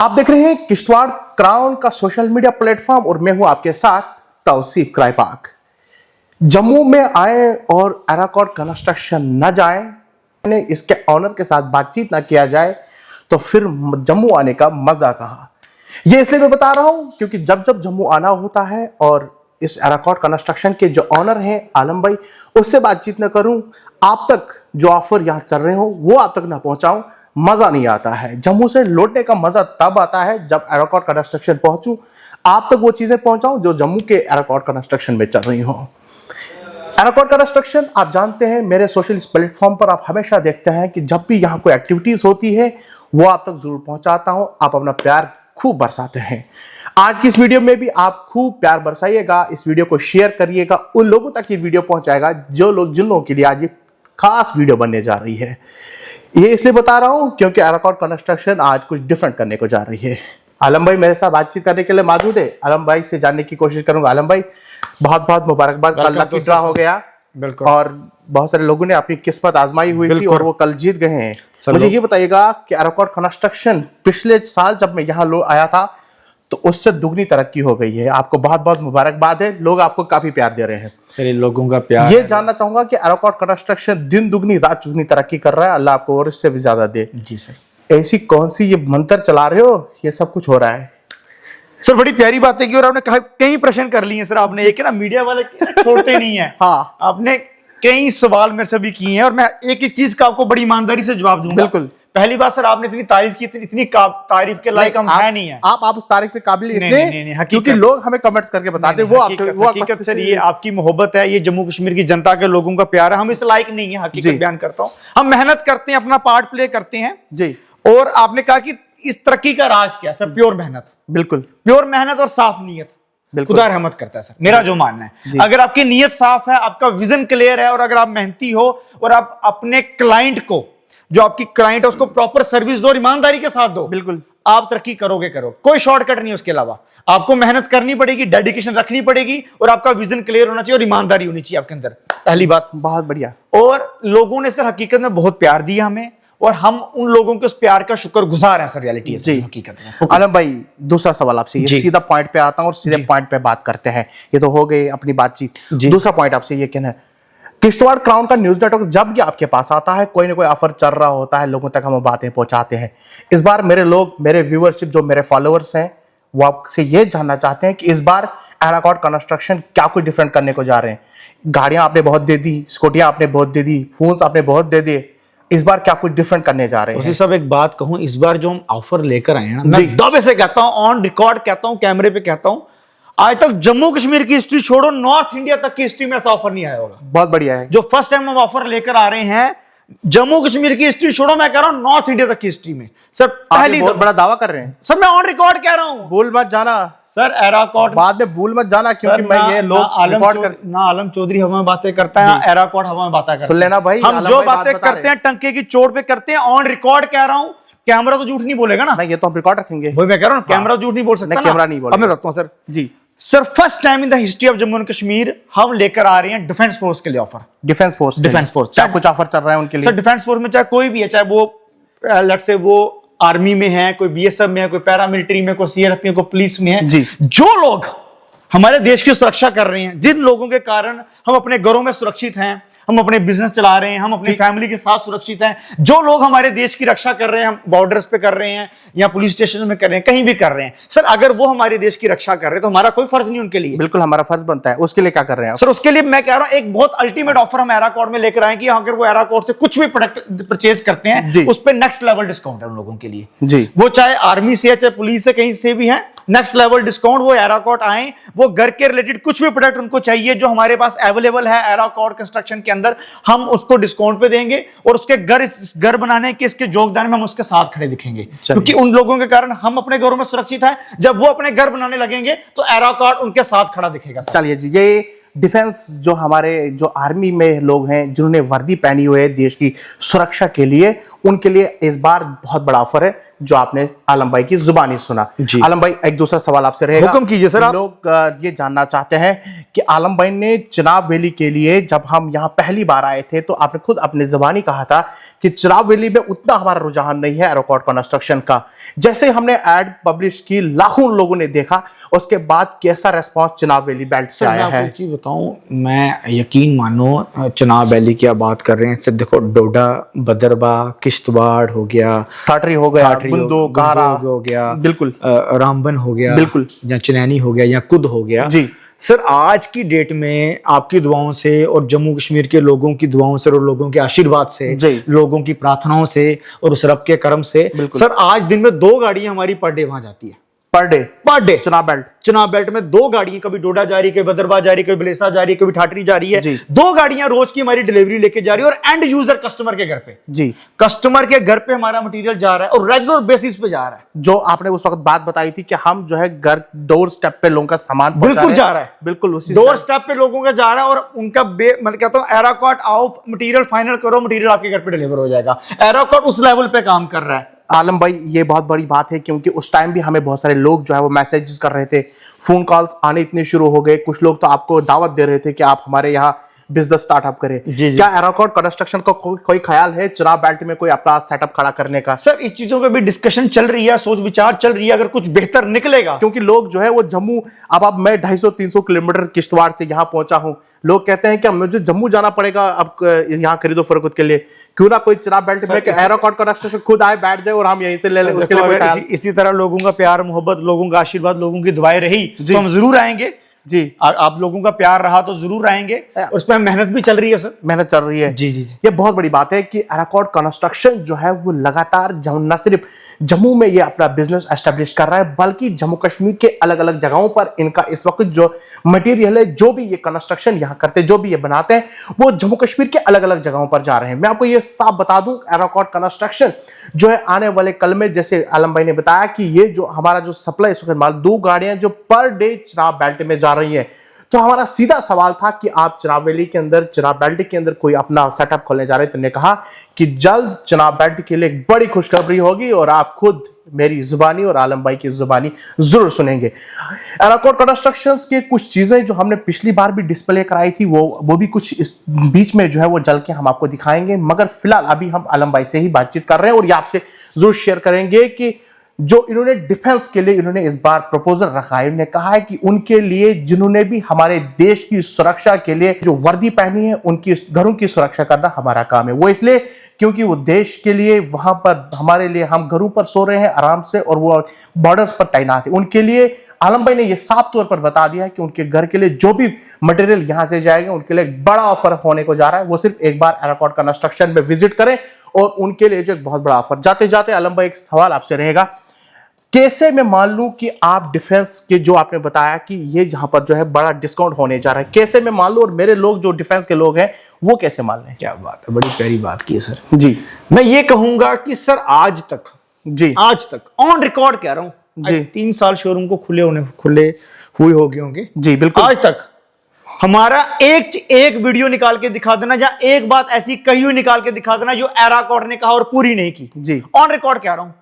आप देख रहे हैं किश्तवाड़ क्राउन का सोशल मीडिया प्लेटफॉर्म और मैं हूं आपके साथ तौसीफ क्राइपाक। जम्मू में आए और एराकॉर्ड कंस्ट्रक्शन न जाए, इसके ऑनर के साथ बातचीत ना किया जाए तो फिर जम्मू आने का मजा कहां। ये इसलिए मैं बता रहा हूं क्योंकि जब जब जम्मू आना होता है और इस एराकॉर्ड कंस्ट्रक्शन के जो ऑनर हैं आलम भाई, उससे बातचीत न करूं, आप तक जो ऑफर यहां चल रहे हो वो आप तक ना पहुंचाऊं, मजा नहीं आता है। जम्मू से लौटने का मजा तब आता है जब एराकॉर्ड कंस्ट्रक्शन पहुंचूं, आप तक वो चीजें पहुंचाऊं जो जम्मू के एराकॉर्ड कंस्ट्रक्शन में चल रही हो। एराकॉर्ड कंस्ट्रक्शन आप जानते हैं, मेरे सोशल प्लेटफॉर्म पर आप हमेशा देखते हैं कि जब भी यहाँ कोई एक्टिविटीज होती है वो आप तक जरूर पहुंचाता हूं। आप अपना प्यार खूब बरसाते हैं। आज की इस वीडियो में भी आप खूब प्यार बरसाइएगा, इस वीडियो को शेयर करिएगा, उन लोगों तक ये वीडियो पहुंचाएगा जिन लोगों के लिए आज ये खास वीडियो बनने जा रही है। ये इसलिए बता रहा हूं क्योंकि एराकॉर्ड कंस्ट्रक्शन आज कुछ डिफरेंट करने को जा रही है। आलम भाई मेरे साथ बातचीत करने के लिए मौजूद है। आलम भाई से जानने की कोशिश करूंगा। आलम भाई बहुत बहुत मुबारकबाद, कल लकी ड्रॉ हो गया। बिल्कुल। और बहुत सारे लोगों ने अपनी किस्मत आजमाई हुई थी और वो कल जीत गए हैं। मुझे ये बताइएगा कि एराकॉर्ड कंस्ट्रक्शन पिछले साल जब मैं यहाँ आया था तो उससे दुगनी तरक्की हो गई है। आपको बहुत बहुत मुबारकबाद है, लोग आपको काफी प्यार दे रहे हैं। सर ये लोगों का प्यार ये जानना चाहूंगा कि एराकॉर्ड कंस्ट्रक्शन दिन दुगनी रात चुगनी तरक्की कर रहा है, अल्लाह आपको और इससे भी ज्यादा दे। जी सर। ऐसी कौन सी ये मंत्र चला रहे हो, ये सब कुछ हो रहा है? सर बड़ी प्यारी बातें की और आपने कई प्रश्न कर लिए हैं सर। आपने एक है ना, मीडिया वाले छोड़ते नहीं है। हाँ, आपने कई सवाल मेरे से भी किए हैं और मैं एक एक चीज का आपको बड़ी ईमानदारी से जवाब दूंगा। बिल्कुल। पहली बात सर, आपने इतनी तारीफ की, इतनी तारीफ के लायक हम है नहीं है। आप उस तारीफ के काबिल इसलिए क्योंकि लोग हमें कमेंट्स करके बताते हैं। वो हकीकत सर, ये आपकी मोहब्बत है, ये जम्मू कश्मीर की जनता के लोगों का प्यार है। हम इस लायक नहीं है, हकीकत बयान करता हूँ। हम मेहनत करते हैं, अपना पार्ट प्ले करते हैं जी। और आपने कहा कि इस तरक्की का राज क्या सर? प्योर मेहनत। बिल्कुल, प्योर मेहनत और साफ नीयत खुदा रहमत करता है सर, मेरा जो मानना है। अगर आपकी नीयत साफ है, आपका विजन क्लियर है और अगर आप मेहनती हो और आप अपने क्लाइंट को, जो आपकी क्लाइंट है उसको प्रॉपर सर्विस दो और ईमानदारी के साथ दो, बिल्कुल आप तरक्की करोगे। कोई शॉर्टकट नहीं। उसके अलावा आपको मेहनत करनी पड़ेगी, डेडिकेशन रखनी पड़ेगी और आपका विजन क्लियर होना चाहिए और ईमानदारी होनी चाहिए आपके अंदर। पहली बात। बहुत बढ़िया। और लोगों ने सर हकीकत में बहुत प्यार दिया हमें और हम उन लोगों के उस प्यार का शुक्रगुजार हैं सर। रियलिटी है हकीकत में। आलम भाई दूसरा सवाल आपसे, ये सीधा पॉइंट पे आता हूं और सीधे पॉइंट पे बात करते हैं। ये तो हो गई अपनी बातचीत। दूसरा पॉइंट आपसे ये कहना है, किश्तवाड़ क्राउन का न्यूज नेटवर्क जब ये आपके पास आता है, कोई ना कोई ऑफर चल रहा होता है, लोगों तक हम बातें पहुंचाते हैं। इस बार मेरे लोग, मेरे व्यूअरशिप, जो मेरे फॉलोअर्स हैं, वो आपसे ये जानना चाहते हैं कि इस बार एराकॉर्ड कंस्ट्रक्शन क्या कुछ डिफरेंट करने को जा रहे हैं। गाड़ियां आपने बहुत दे दी, स्कूटियां आपने बहुत दे दी, फोन्स आपने बहुत दे दिए, इस बार क्या कुछ डिफरेंट करने जा रहे हैं? सब एक बात कहूं, इस बार जो हम ऑफर लेकर आए हैं ना, मैं दावे से कहता हूं, ऑन रिकॉर्ड कहता हूं, कैमरे पे कहता हूं, आज तक जम्मू कश्मीर की हिस्ट्री छोड़ो, नॉर्थ इंडिया तक की हिस्ट्री में ऐसा ऑफर नहीं आया होगा। बहुत बढ़िया है। जो फर्स्ट टाइम हम ऑफर लेकर आ रहे हैं, जम्मू कश्मीर की हिस्ट्री छोड़ो, मैं कह रहा हूं नॉर्थ इंडिया तक की हिस्ट्री में सर पहली। बहुत बड़ा दावा कर रहे हैं सर, मैं ऑन रिकॉर्ड कह रहा हूं। भूल मत जाना सर, एराकॉर्ड बाद में भूल मत जाना, क्योंकि मैं ये लोग रिकॉर्ड कर ना आलम चौधरी हमें बातें करता है, एराकॉर्ड हमें बातें करता है। सुन लेना भाई, हम जो बातें करते हैं टंके की चोट पे करते हैं। ऑन रिकॉर्ड कह रहा हूं, कैमरा तो झूठ नहीं बोलेगा ना। ये तो हम रिकॉर्ड रखेंगे। वही मैं कह रहा हूं, कैमरा झूठ नहीं बोल सकता। कैमरा नहीं बोल, मैं बताता हूं sir ji. Sir, first time in the history of Jammu and Kashmir हम लेकर आ रहे हैं डिफेंस फोर्स के लिए ऑफर। डिफेंस फोर्स क्या कुछ ऑफर चल रहा है उनके लिए? सर डिफेंस फोर्स में चाहे कोई भी है, चाहे वो लेट्स से वो आर्मी में है, कोई बीएसएफ में है, कोई पैरामिलिट्री में, कोई सीआरपीएफ में, कोई पुलिस में है जी। जो लोग हमारे देश की सुरक्षा कर रहे हैं, जिन लोगों के कारण हम अपने घरों में सुरक्षित हैं, हम अपने बिजनेस चला रहे हैं, हम अपनी फैमिली के साथ सुरक्षित हैं, जो लोग हमारे देश की रक्षा कर रहे हैं, हम बॉर्डर्स पे कर रहे हैं या पुलिस स्टेशन में कर रहे हैं, कहीं भी कर रहे हैं सर, अगर वो हमारे देश की रक्षा कर रहे हैं तो हमारा कोई फर्ज नहीं उनके लिए। बिल्कुल हमारा फर्ज बनता है। उसके लिए क्या कर रहे हैं सर? उसके लिए मैं कह रहा हूं एक बहुत अल्टीमेट ऑफर हम एराकॉर्ड में लेकर आए कि अगर वो एराकॉर्ड से कुछ भी प्रोडक्ट परचेज करते हैं उस पर नेक्स्ट लेवल डिस्काउंट है उन लोगों के लिए जी। वो चाहे आर्मी से है, चाहे पुलिस से, कहीं से भी है, नेक्स्ट लेवल डिस्काउंट। वो एराकॉर्ड आए, वो घर के रिलेटेड कुछ भी प्रोडक्ट उनको चाहिए जो हमारे पास अवेलेबल है एराकॉर्ड कंस्ट्रक्शन के अंदर, हम उसको डिस्काउंट पे देंगे और उसके घर बनाने के इसके योगदान में हम उसके साथ खड़े दिखेंगे, क्योंकि उन लोगों के कारण हम अपने घरों में सुरक्षित हैं। जब वो अपने घर बनाने लगेंगे तो एराकॉर्ड उनके साथ खड़ा दिखेगा। चलिए जी, ये डिफेंस जो हमारे जो आर्मी में लोग हैं जिन्होंने वर्दी पहनी हुई है देश की सुरक्षा के लिए, उनके लिए इस बार बहुत बड़ा ऑफर है। जो आपने आलम भाई की जुबानी सुना। आलम भाई, एक दूसरा सवाल आपसे रहेगा। हुक्म कीजिए सर आप। लोग ये जानना चाहते हैं कि आलम भाई ने चिनाब वैली के लिए, जब हम यहाँ पहली बार आए थे तो आपने खुद अपनी जुबानी कहा था कि चिनाब वैली में उतना हमारा रुझान नहीं है एरोकॉट कंस्ट्रक्शन का। जैसे हमने एड पब्लिश की, लाखों लोगों ने देखा, उसके बाद कैसा रेस्पॉन्स चिनाब वैली बेल्ट से आया है? चीज बताऊं, मैं यकीन मानो चिनाब वैली की आप बात कर रहे हैं, सिर्फ देखो डोडा, बदरबा, किश्तवाड़ हो गया, ठाठरी हो गया, बुंदो, कारा हो गया, बिल्कुल, रामबन हो गया, बिल्कुल, या चिनैनी हो गया, या कुद हो गया जी। सर, आज की डेट में आपकी दुआओं से और जम्मू कश्मीर के लोगों की दुआओं से और लोगों के आशीर्वाद से, लोगों की प्रार्थनाओं से और उस रब के करम से सर आज दिन में 2 गाड़ियां हमारी पर डे वहां जाती है। पर डे चिनाब बेल्ट में 2 गाड़ियां, कभी डोडा जा रही है, कभी बदरबा जा रही है, कभी बलेसा जा रही है, कभी ठाठरी जा रही है। 2 गाड़ियां रोज की हमारी डिलीवरी लेके जा रही है, और एंड यूजर कस्टमर के घर पे, जी कस्टमर के घर पे हमारा मटेरियल जा रहा है और रेगुलर बेसिस पे जा रहा है। जो आपने उस वक्त बात बताई थी कि हम जो है घर डोर स्टेप पे लोगों का सामान बिल्कुल जा रहा है, बिल्कुल उसी डोर स्टेप पे लोगों का जा रहा है, और उनका मैं कहता हूं एराकॉट आओ, मटेरियल फाइनल करो, मटेरियल आपके घर पे डिलीवर हो जाएगा। एराकॉट उस लेवल पे काम कर रहा है। आलम भाई, ये बहुत बड़ी बात है, क्योंकि उस टाइम भी हमें बहुत सारे लोग जो है वो मैसेजेस कर रहे थे, फोन कॉल्स आने इतने शुरू हो गए, कुछ लोग तो आपको दावत दे रहे थे कि आप हमारे यहाँ बिजनेस स्टार्टअप करें। क्या एराकॉट कंस्ट्रक्शन का कोई ख्याल है चिनाब बेल्ट में कोई अपना सेटअप खड़ा करने का? सर, इस चीजों पे भी डिस्कशन चल रही है, सोच विचार चल रही है, अगर कुछ बेहतर निकलेगा, क्योंकि लोग जो है वो जम्मू, अब मैं 250-300 किलोमीटर किश्तवाड़ से यहाँ पहुंचा हूँ, लोग कहते हैं कि मुझे जम्मू जाना पड़ेगा अब यहाँ खरीदो फरोख्त के लिए, क्यों ना कोई चिनाब बेल्ट में एराकॉट कंस्ट्रक्शन खुद आए, बैठ जाए और हम यहीं से ले लें। उसके लिए इसी तरह लोगों का प्यार, मोहब्बत, लोगों का आशीर्वाद, लोगों की दुआएं रही तो हम जरूर आएंगे जी। आप लोगों का प्यार रहा तो जरूर आएंगे, उस पर मेहनत भी चल रही है सर, मेहनत चल रही है जी। ये बहुत बड़ी बात है कि एराकॉट कंस्ट्रक्शन जो है वो लगातार न सिर्फ जम्मू में ये अपना बिजनेस एस्टेब्लिश कर रहा है, बल्कि जम्मू कश्मीर के अलग अलग जगहों पर इनका इस वक्त जो मटेरियल है, जो भी ये कंस्ट्रक्शन यहाँ करते हैं, जो भी ये बनाते हैं, वो जम्मू कश्मीर के अलग अलग जगहों पर जा रहे हैं। मैं आपको ये साफ बता दूं, एराकॉट कंस्ट्रक्शन जो है आने वाले कल में, जैसे आलम भाई ने बताया कि ये जो हमारा जो सप्लाई इस वक्त माल 2 गाड़ियां जो पर डे चिनाब बेल्ट में जा रही है, तो हमारा सीधा सवाल था कि आप चिनाब वैली के अंदर, चिनाब बेल्ट के अंदर कोई अपना सेटअप खोलने जा रहे हैं। तो उन्होंने कहा कि जल्द चिनाब बेल्ट के लिए एक बड़ी खुशखबरी होगी और आप खुद मेरी जुबानी और आलम भाई की जुबानी जरूर सुनेंगे। एराकॉट कंस्ट्रक्शंस के कुछ चीजें जो हमने पिछली बार भी डिस्प्ले कराई थी, वो भी कुछ इस बीच में जो है वो जल के हम आपको दिखाएंगे, मगर फिलहाल अभी हम आलम भाई से ही बातचीत कर रहे हैं और ये आपसे जरूर शेयर करेंगे कि जो इन्होंने डिफेंस के लिए इन्होंने इस बार प्रपोजल रखा है। उन्होंने कहा है कि उनके लिए, जिन्होंने भी हमारे देश की सुरक्षा के लिए जो वर्दी पहनी है, उनकी घरों की सुरक्षा करना हमारा काम है। वो इसलिए क्योंकि वो देश के लिए वहां पर हमारे लिए, हम घरों पर सो रहे हैं आराम से और वो बॉर्डर्स पर तैनात है। उनके लिए आलम भाई ने यह साफ तौर पर बता दिया है कि उनके घर के लिए जो भी मटेरियल यहां से जाएगा, उनके लिए एक बड़ा ऑफर होने को जा रहा है। वो सिर्फ एक बार एराकॉट कंस्ट्रक्शन में विजिट करें और उनके लिए जो एक बहुत बड़ा ऑफर। जाते जाते आलम भाई, एक सवाल आपसे रहेगा, कैसे मैं मान लूं कि आप डिफेंस के, जो आपने बताया कि ये यहां पर जो है बड़ा डिस्काउंट होने जा रहा है, कैसे मैं मान लूं और मेरे लोग जो डिफेंस के लोग हैं वो कैसे मान लें? क्या बात है, बड़ी प्यारी बात की सर जी। मैं ये कहूंगा कि सर आज तक ऑन रिकॉर्ड कह रहा हूं जी, 3 साल शोरूम को खुले हुए हो गए होंगे जी, बिल्कुल। आज तक हमारा एक वीडियो निकाल के दिखा देना, या एक बात ऐसी कही हुई निकाल के दिखा देना जो एराकॉट ने कहा और पूरी नहीं की जी। ऑन रिकॉर्ड कह रहा हूं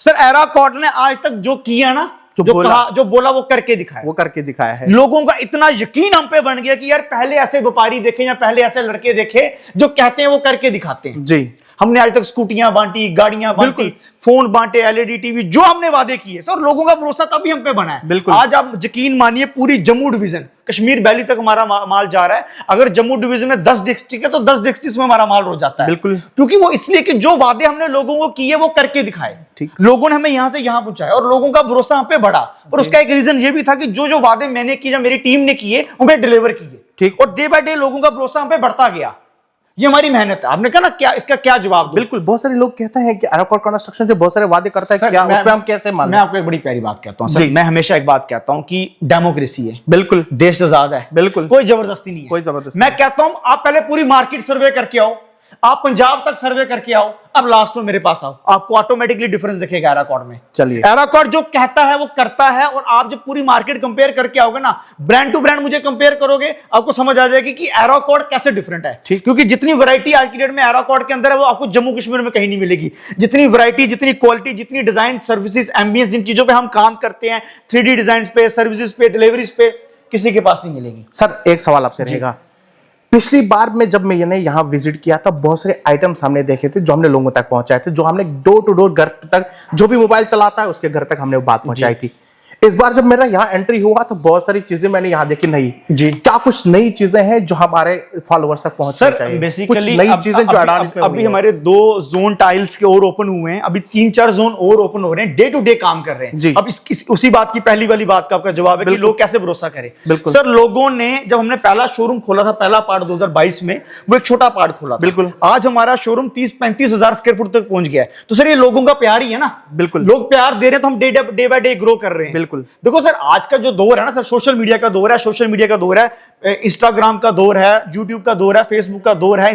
सर, एराकॉट ने आज तक जो किया ना, जो बोला वो करके दिखाया है। लोगों का इतना यकीन हम पे बन गया कि यार पहले ऐसे व्यापारी देखे या पहले ऐसे लड़के देखे जो कहते हैं वो करके दिखाते हैं जी। हमने आज तक स्कूटियां बांटी, गाड़ियां बांटी, फोन बांटे, एलईडी टीवी, जो हमने वादे किए सर, लोगों का भरोसा तभी हम पे बना है। बिल्कुल। आज आप यकीन मानिए, पूरी जम्मू डिवीजन, कश्मीर वैली तक हमारा माल जा रहा है। अगर जम्मू डिवीजन में 10 डिस्ट्रिक्ट है तो 10 डिस्ट्रिक्ट में हमारा माल रोज जाता है। बिल्कुल। क्योंकि वो इसलिए कि जो वादे हमने लोगों को किए वो करके दिखाए, लोगों ने हमें यहां से यहां पहुंचाया और लोगों का भरोसा हम पे बढ़ा। और उसका एक रीजन ये भी था कि जो वादे मैंने किए, मेरी टीम ने किए, उन्हें डिलीवर किए। ठीक। और डे बाय डे लोगों का भरोसा हम पे बढ़ता गया। ये हमारी मेहनत है। आपने कहा ना, क्या इसका क्या जवाब दूं? बिल्कुल। बहुत सारे लोग कहते हैं कि एराकॉट कंस्ट्रक्शन जो बहुत सारे वादे करता है, क्या उस पे हम कैसे मान लें? मैं आपको एक बड़ी प्यारी बात कहता हूं सर, मैं हमेशा एक बात कहता हूं कि डेमोक्रेसी है, बिल्कुल, देश आजाद है, बिल्कुल, कोई जबरदस्ती नहीं है, कोई जबरदस्ती। मैं कहता हूं आप पहले पूरी मार्केट सर्वे करके आओ, आप पंजाब तक सर्वे करके आओ, अब लास्ट में मेरे पास आओ, आपको ऑटोमेटिकली डिफरेंस दिखेगा एराकॉर्ड में। चलिए, एराकॉर्ड जो कहता है वो करता है, और आप जब पूरी मार्केट कंपेयर करके आओगे ना, ब्रांड टू ब्रांड मुझे कंपेयर करोगे, आपको समझ आ जाएगी कि एराकॉर्ड कैसे डिफरेंट है। ठीक, क्योंकि जितनी वैरायटी आज की डेट में एराकॉर्ड के अंदर है वो आपको जम्मू कश्मीर में कहीं नहीं मिलेगी। जितनी वैरायटी, जितनी क्वालिटी, जितनी डिजाइन, सर्विसेज, एम्बियंस, जिन चीजों पे हम काम करते हैं, 3D डिजाइन पे, सर्विसेज पे, डिलीवरीज पे, किसी के पास नहीं मिलेगी। सर एक सवाल आपसे रहेगा, पिछली बार में जब मैंने यहाँ विजिट किया था, बहुत सारे आइटम्स हमने देखे थे जो हमने लोगों तक पहुंचाए थे, जो हमने डोर टू डोर घर तक, जो भी मोबाइल चलाता है उसके घर तक हमने बात पहुंचाई थी। इस बार जब मेरा यहाँ एंट्री हुआ तो बहुत सारी चीजें मैंने यहाँ देखी नहीं जी। क्या कुछ नई चीजें हैं जो हमारे फॉलोअर्स तक पहुंचनी चाहिए? बेसिकली नई चीजें जो अभी हमारे 2 जोन टाइल्स के और ओपन हुए हैं, अभी 3-4 जोन और ओपन हो रहे हैं, डे टू डे काम कर रहे हैं। अब उसी बात की पहली वाली बात का आपका जवाब है कि लोग कैसे भरोसा करें। सर लोगों ने, जब हमने पहला शोरूम खोला था, पहला पार्ट 2022 में, वो एक छोटा पार्ट खोला था। बिल्कुल, आज हमारा शोरूम 30-35 हजार स्क्वायर फुट तक पहुंच गया है। तो सर ये लोगों का प्यार ही है ना। बिल्कुल, लोग प्यार दे रहे हैं तो हम डे बाय डे ग्रो कर रहे हैं। बिल्कुल, देखो सर, आज का जो दौर है ना सर, सोशल मीडिया का दौर है, सोशल मीडिया का दौर है, इंस्टाग्राम का दौर है, यूट्यूब का दौर है, फेसबुक का दौर है,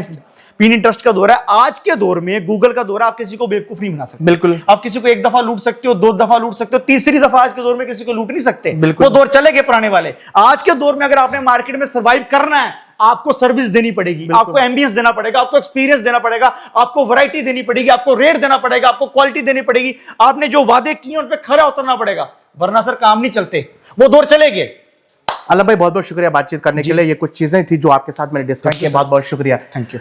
पिनिंटरेस्ट का दौर है। आज के दौर में गूगल का दौर है, आप किसी को बेवकूफ नहीं बना सकते। बिल्कुल, आप किसी को एक दफा लूट सकते हो, 2 दफा लूट सकते हो, तीसरी दफा आज के दौर में किसी को लूट नहीं सकते। वो दौर चले गए पुराने वाले। आज के दौर में अगर आपने मार्केट में सर्वाइव करना है, आपको सर्विस देनी पड़ेगी, आपको एम्बियंस देना पड़ेगा, आपको एक्सपीरियंस देना पड़ेगा, आपको वैरायटी देनी पड़ेगी, आपको रेट देना पड़ेगा, आपको क्वालिटी देनी पड़ेगी, आपने जो वादे किए उन पे खरा उतरना पड़ेगा, वरना सर काम नहीं चलते। वो दौर चले गए। आलम भाई बहुत बहुत शुक्रिया बातचीत करने के लिए। ये कुछ चीजें थी जो आपके साथ मैंने डिस्कस किया, बहुत बहुत शुक्रिया। Thank you.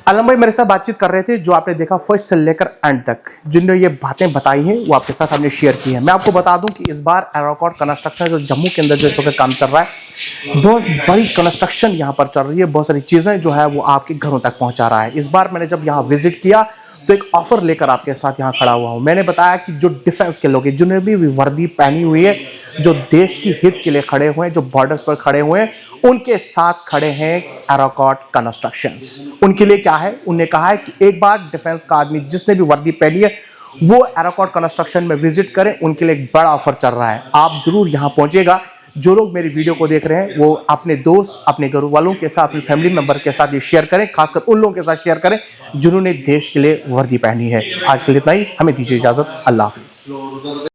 आलम भाई मेरे साथ बातचीत कर रहे थे, जो आपने देखा फर्स्ट से लेकर एंड तक जिन्होंने ये बातें बताई हैं वो आपके साथ हमने शेयर की है। मैं आपको बता दूं कि इस बार एराकॉर्ड कंस्ट्रक्शन जो जम्मू के अंदर जो इस वक्त काम चल रहा है, बहुत बड़ी कंस्ट्रक्शन यहाँ पर चल रही है, बहुत सारी चीजें जो है वो आपके घरों तक पहुंचा रहा है। इस बार मैंने जब यहाँ विजिट किया तो एक ऑफर लेकर आपके साथ यहाँ खड़ा हुआ हूँ। मैंने बताया कि जो डिफेंस के लोग हैं, जिन्होंने भी वर्दी पहनी हुई है, जो देश की हित के लिए खड़े हुए हैं, जो बॉर्डर्स पर खड़े हुए हैं, उनके साथ खड़े हैं एराकॉर्ड कंस्ट्रक्शंस। उनके लिए क्या है, उन्हें कहा है कि एक बार डिफेंस का आदमी जिसने भी वर्दी पहनी है वो एराकॉर्ड कंस्ट्रक्शन में विजिट करें, उनके लिए एक बड़ा ऑफर चल रहा है। आप जरूर यहाँ पहुंचिएगा। जो लोग मेरी वीडियो को देख रहे हैं वो अपने दोस्त, अपने घर वालों के साथ, अपने फैमिली मेंबर के साथ ये शेयर करें, खासकर उन लोगों के साथ शेयर करें जिन्होंने देश के लिए वर्दी पहनी है। आज के लिए इतना ही, हमें दीजिए इजाजत। अल्लाह हाफिज।